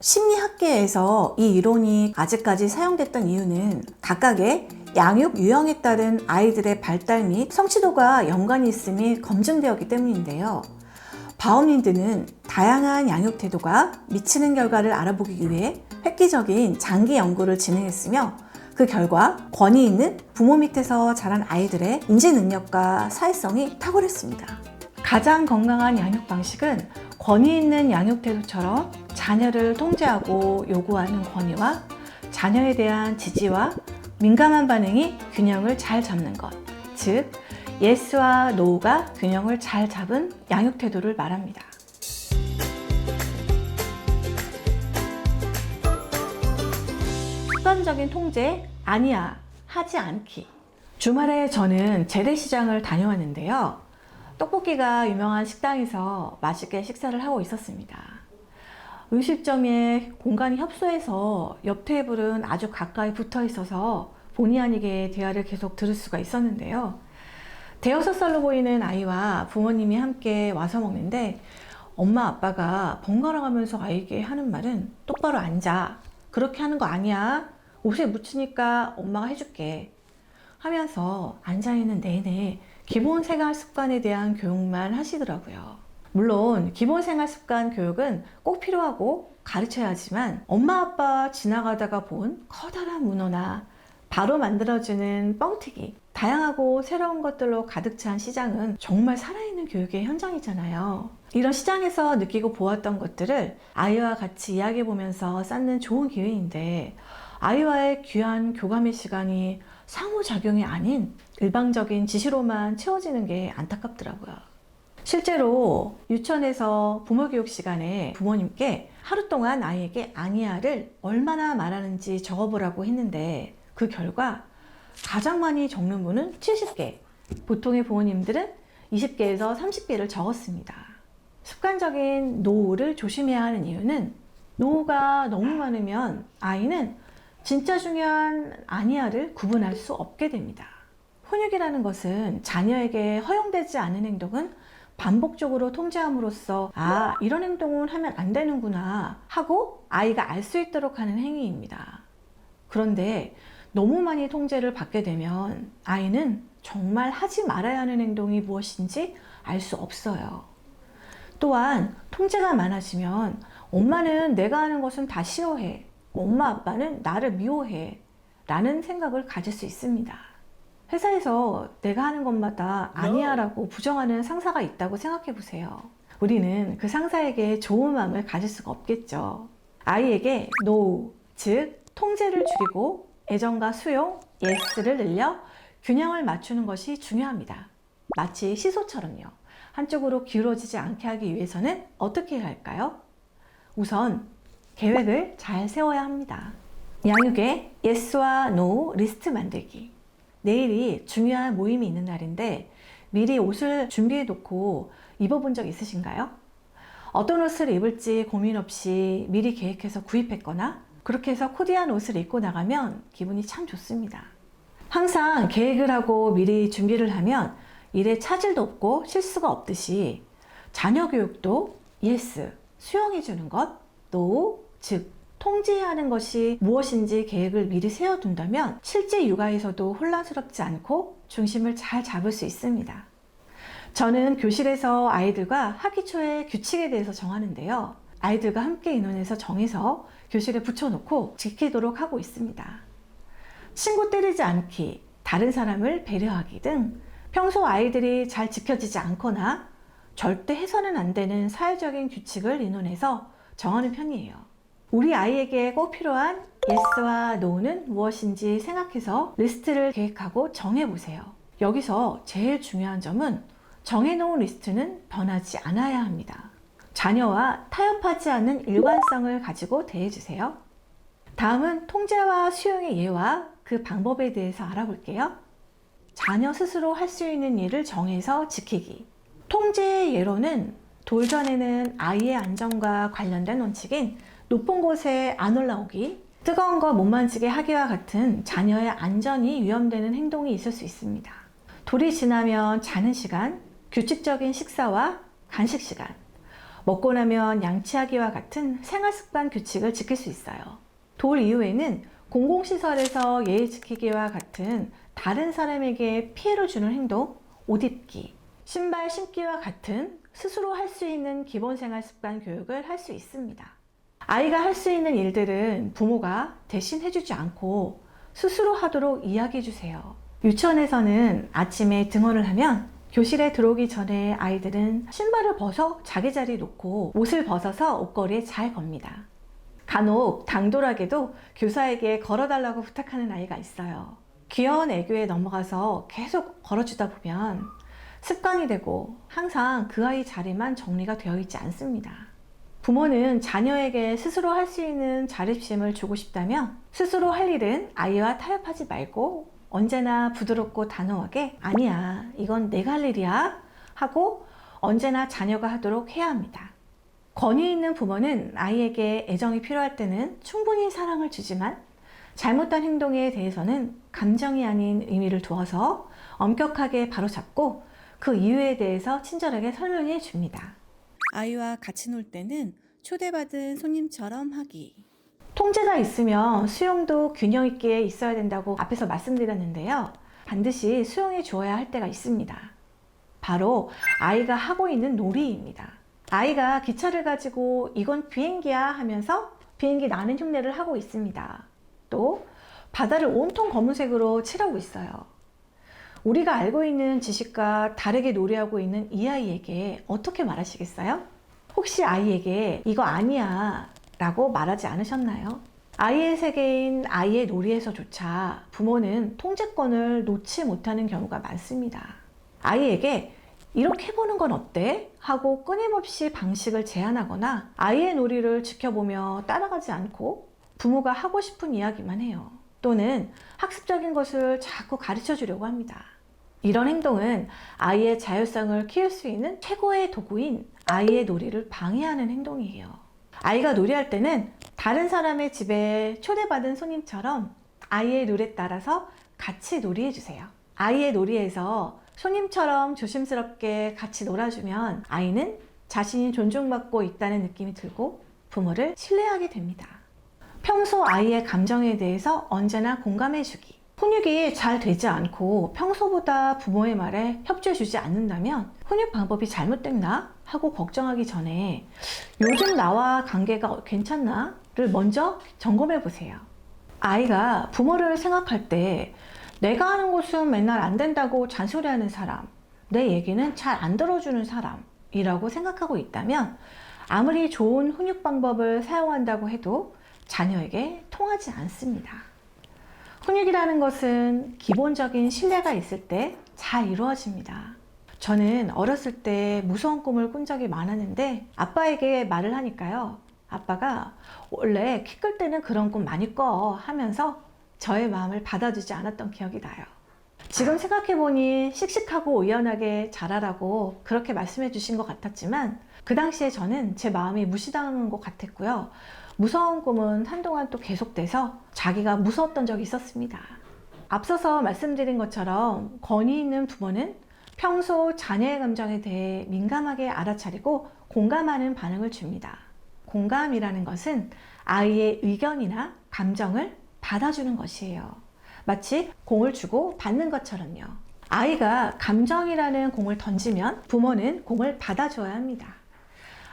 심리학계에서 이 이론이 아직까지 사용됐던 이유는 각각의 양육 유형에 따른 아이들의 발달 및 성취도가 연관이 있음이 검증되었기 때문인데요. 바움린드는 다양한 양육 태도가 미치는 결과를 알아보기 위해 획기적인 장기 연구를 진행했으며 그 결과 권위 있는 부모 밑에서 자란 아이들의 인지 능력과 사회성이 탁월했습니다. 가장 건강한 양육 방식은 권위 있는 양육 태도처럼 자녀를 통제하고 요구하는 권위와 자녀에 대한 지지와 민감한 반응이 균형을 잘 잡는 것, 즉 예스와 노가 균형을 잘 잡은 양육 태도를 말합니다. 습관적인 통제, 아니야, 하지 않기. 주말에 저는 재래시장을 다녀왔는데요. 떡볶이가 유명한 식당에서 맛있게 식사를 하고 있었습니다. 음식점에 공간이 협소해서 옆 테이블은 아주 가까이 붙어 있어서 본의 아니게 대화를 계속 들을 수가 있었는데요. 대여섯 살로 보이는 아이와 부모님이 함께 와서 먹는데 엄마 아빠가 번갈아 가면서 아이에게 하는 말은 똑바로 앉아, 그렇게 하는 거 아니야, 옷에 묻히니까 엄마가 해줄게 하면서 앉아있는 내내 기본 생활 습관에 대한 교육만 하시더라고요. 물론 기본 생활 습관 교육은 꼭 필요하고 가르쳐야 하지만 엄마 아빠 지나가다가 본 커다란 문어나 바로 만들어주는 뻥튀기, 다양하고 새로운 것들로 가득 찬 시장은 정말 살아있는 교육의 현장이잖아요. 이런 시장에서 느끼고 보았던 것들을 아이와 같이 이야기해보면서 쌓는 좋은 기회인데 아이와의 귀한 교감의 시간이 상호작용이 아닌 일방적인 지시로만 채워지는 게 안타깝더라고요. 실제로 유치원에서 부모교육 시간에 부모님께 하루 동안 아이에게 아니야를 얼마나 말하는지 적어보라고 했는데 그 결과 가장 많이 적는 분은 70개, 보통의 부모님들은 20개에서 30개를 적었습니다. 습관적인 노를 조심해야 하는 이유는 노가 너무 많으면 아이는 진짜 중요한 아니야를 구분할 수 없게 됩니다. 훈육이라는 것은 자녀에게 허용되지 않은 행동은 반복적으로 통제함으로써 이런 행동은 하면 안 되는구나 하고 아이가 알 수 있도록 하는 행위입니다. 그런데 너무 많이 통제를 받게 되면 아이는 정말 하지 말아야 하는 행동이 무엇인지 알 수 없어요. 또한 통제가 많아지면 엄마는 내가 하는 것은 다 싫어해, 엄마 아빠는 나를 미워해 라는 생각을 가질 수 있습니다. 회사에서 내가 하는 것마다 아니야 라고 부정하는 상사가 있다고 생각해 보세요. 우리는 그 상사에게 좋은 마음을 가질 수가 없겠죠. 아이에게 no, 즉 통제를 줄이고 애정과 수용, yes를 늘려 균형을 맞추는 것이 중요합니다. 마치 시소처럼요. 한쪽으로 기울어지지 않게 하기 위해서는 어떻게 해야 할까요? 우선 계획을 잘 세워야 합니다. 양육의 yes와 no 리스트 만들기. 내일이 중요한 모임이 있는 날인데 미리 옷을 준비해 놓고 입어본 적 있으신가요? 어떤 옷을 입을지 고민 없이 미리 계획해서 구입했거나 그렇게 해서 코디한 옷을 입고 나가면 기분이 참 좋습니다. 항상 계획을 하고 미리 준비를 하면 일에 차질도 없고 실수가 없듯이 자녀 교육도 yes, 수용해 주는 것, no, 즉 통제해야 하는 것이 무엇인지 계획을 미리 세워둔다면 실제 육아에서도 혼란스럽지 않고 중심을 잘 잡을 수 있습니다. 저는 교실에서 아이들과 학기 초에 규칙에 대해서 정하는데요. 아이들과 함께 의논해서 정해서 교실에 붙여놓고 지키도록 하고 있습니다. 친구 때리지 않기, 다른 사람을 배려하기 등 평소 아이들이 잘 지켜지지 않거나 절대 해서는 안 되는 사회적인 규칙을 의논해서 정하는 편이에요. 우리 아이에게 꼭 필요한 yes와 no는 무엇인지 생각해서 리스트를 계획하고 정해보세요. 여기서 제일 중요한 점은 정해놓은 리스트는 변하지 않아야 합니다. 자녀와 타협하지 않는 일관성을 가지고 대해주세요. 다음은 통제와 수용의 예와 그 방법에 대해서 알아볼게요. 자녀 스스로 할 수 있는 일을 정해서 지키기. 통제의 예로는 돌전에는 아이의 안전과 관련된 원칙인 높은 곳에 안 올라오기, 뜨거운 거 못 만지게 하기와 같은 자녀의 안전이 위험되는 행동이 있을 수 있습니다. 돌이 지나면 자는 시간, 규칙적인 식사와 간식 시간, 먹고 나면 양치하기와 같은 생활습관 규칙을 지킬 수 있어요. 돌 이후에는 공공시설에서 예의 지키기와 같은 다른 사람에게 피해를 주는 행동, 옷 입기, 신발 신기와 같은 스스로 할 수 있는 기본 생활습관 교육을 할 수 있습니다. 아이가 할 수 있는 일들은 부모가 대신 해주지 않고 스스로 하도록 이야기해 주세요. 유치원에서는 아침에 등원을 하면 교실에 들어오기 전에 아이들은 신발을 벗어 자기 자리에 놓고 옷을 벗어서 옷걸이에 잘 겁니다. 간혹 당돌하게도 교사에게 걸어달라고 부탁하는 아이가 있어요. 귀여운 애교에 넘어가서 계속 걸어주다 보면 습관이 되고 항상 그 아이 자리만 정리가 되어 있지 않습니다. 부모는 자녀에게 스스로 할 수 있는 자립심을 주고 싶다면 스스로 할 일은 아이와 타협하지 말고 언제나 부드럽고 단호하게 아니야, 이건 내가 할 일이야 하고 언제나 자녀가 하도록 해야 합니다. 권위 있는 부모는 아이에게 애정이 필요할 때는 충분히 사랑을 주지만 잘못한 행동에 대해서는 감정이 아닌 의미를 두어서 엄격하게 바로잡고 그 이유에 대해서 친절하게 설명해 줍니다. 아이와 같이 놀 때는 초대받은 손님처럼 하기. 통제가 있으면 수용도 균형 있게 있어야 된다고 앞에서 말씀드렸는데요. 반드시 수용해 주어야 할 때가 있습니다. 바로 아이가 하고 있는 놀이입니다. 아이가 기차를 가지고 이건 비행기야 하면서 비행기 나는 흉내를 하고 있습니다. 또 바다를 온통 검은색으로 칠하고 있어요. 우리가 알고 있는 지식과 다르게 놀이하고 있는 이 아이에게 어떻게 말하시겠어요? 혹시 아이에게 이거 아니야 라고 말하지 않으셨나요? 아이의 세계인 아이의 놀이에서조차 부모는 통제권을 놓지 못하는 경우가 많습니다. 아이에게 이렇게 해보는 건 어때? 하고 끊임없이 방식을 제안하거나 아이의 놀이를 지켜보며 따라가지 않고 부모가 하고 싶은 이야기만 해요. 또는 학습적인 것을 자꾸 가르쳐 주려고 합니다. 이런 행동은 아이의 자율성을 키울 수 있는 최고의 도구인 아이의 놀이를 방해하는 행동이에요. 아이가 놀이할 때는 다른 사람의 집에 초대받은 손님처럼 아이의 룰에 따라서 같이 놀이해 주세요. 아이의 놀이에서 손님처럼 조심스럽게 같이 놀아주면 아이는 자신이 존중받고 있다는 느낌이 들고 부모를 신뢰하게 됩니다. 평소 아이의 감정에 대해서 언제나 공감해주기. 훈육이 잘 되지 않고 평소보다 부모의 말에 협조해주지 않는다면 훈육 방법이 잘못됐나 하고 걱정하기 전에 요즘 나와 관계가 괜찮나? 를 먼저 점검해 보세요. 아이가 부모를 생각할 때 내가 하는 것은 맨날 안 된다고 잔소리하는 사람, 내 얘기는 잘 안 들어주는 사람이라고 생각하고 있다면 아무리 좋은 훈육 방법을 사용한다고 해도 자녀에게 통하지 않습니다. 훈육이라는 것은 기본적인 신뢰가 있을 때 잘 이루어집니다. 저는 어렸을 때 무서운 꿈을 꾼 적이 많았는데 아빠에게 말을 하니까요. 아빠가 원래 키 클 때는 그런 꿈 많이 꿔 하면서 저의 마음을 받아주지 않았던 기억이 나요. 지금 생각해보니 씩씩하고 의연하게 자라라고 그렇게 말씀해 주신 것 같았지만 그 당시에 저는 제 마음이 무시당한 것 같았고요. 무서운 꿈은 한동안 또 계속돼서 자기가 무서웠던 적이 있었습니다. 앞서서 말씀드린 것처럼 권위 있는 부모는 평소 자녀의 감정에 대해 민감하게 알아차리고 공감하는 반응을 줍니다. 공감이라는 것은 아이의 의견이나 감정을 받아주는 것이에요. 마치 공을 주고 받는 것처럼요. 아이가 감정이라는 공을 던지면 부모는 공을 받아줘야 합니다.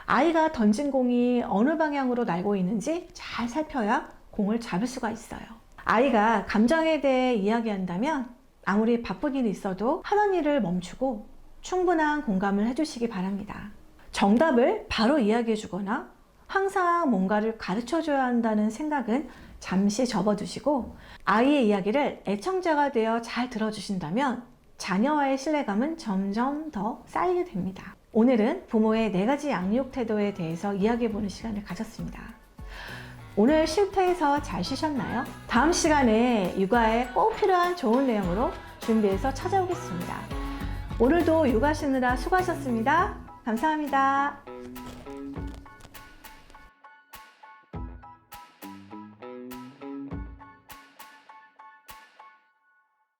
아이가 던진 공이 어느 방향으로 날고 있는지 잘 살펴야 공을 잡을 수가 있어요. 아이가 감정에 대해 이야기한다면 아무리 바쁜 일이 있어도 하던 일을 멈추고 충분한 공감을 해주시기 바랍니다. 정답을 바로 이야기해 주거나 항상 뭔가를 가르쳐 줘야 한다는 생각은 잠시 접어두시고 아이의 이야기를 애청자가 되어 잘 들어주신다면 자녀와의 신뢰감은 점점 더 쌓이게 됩니다. 오늘은 부모의 4가지 양육 태도에 대해서 이야기해보는 시간을 가졌습니다. 오늘 쉼터에서 잘 쉬셨나요? 다음 시간에 육아에 꼭 필요한 좋은 내용으로 준비해서 찾아오겠습니다. 오늘도 육아 쉬느라 수고하셨습니다. 감사합니다.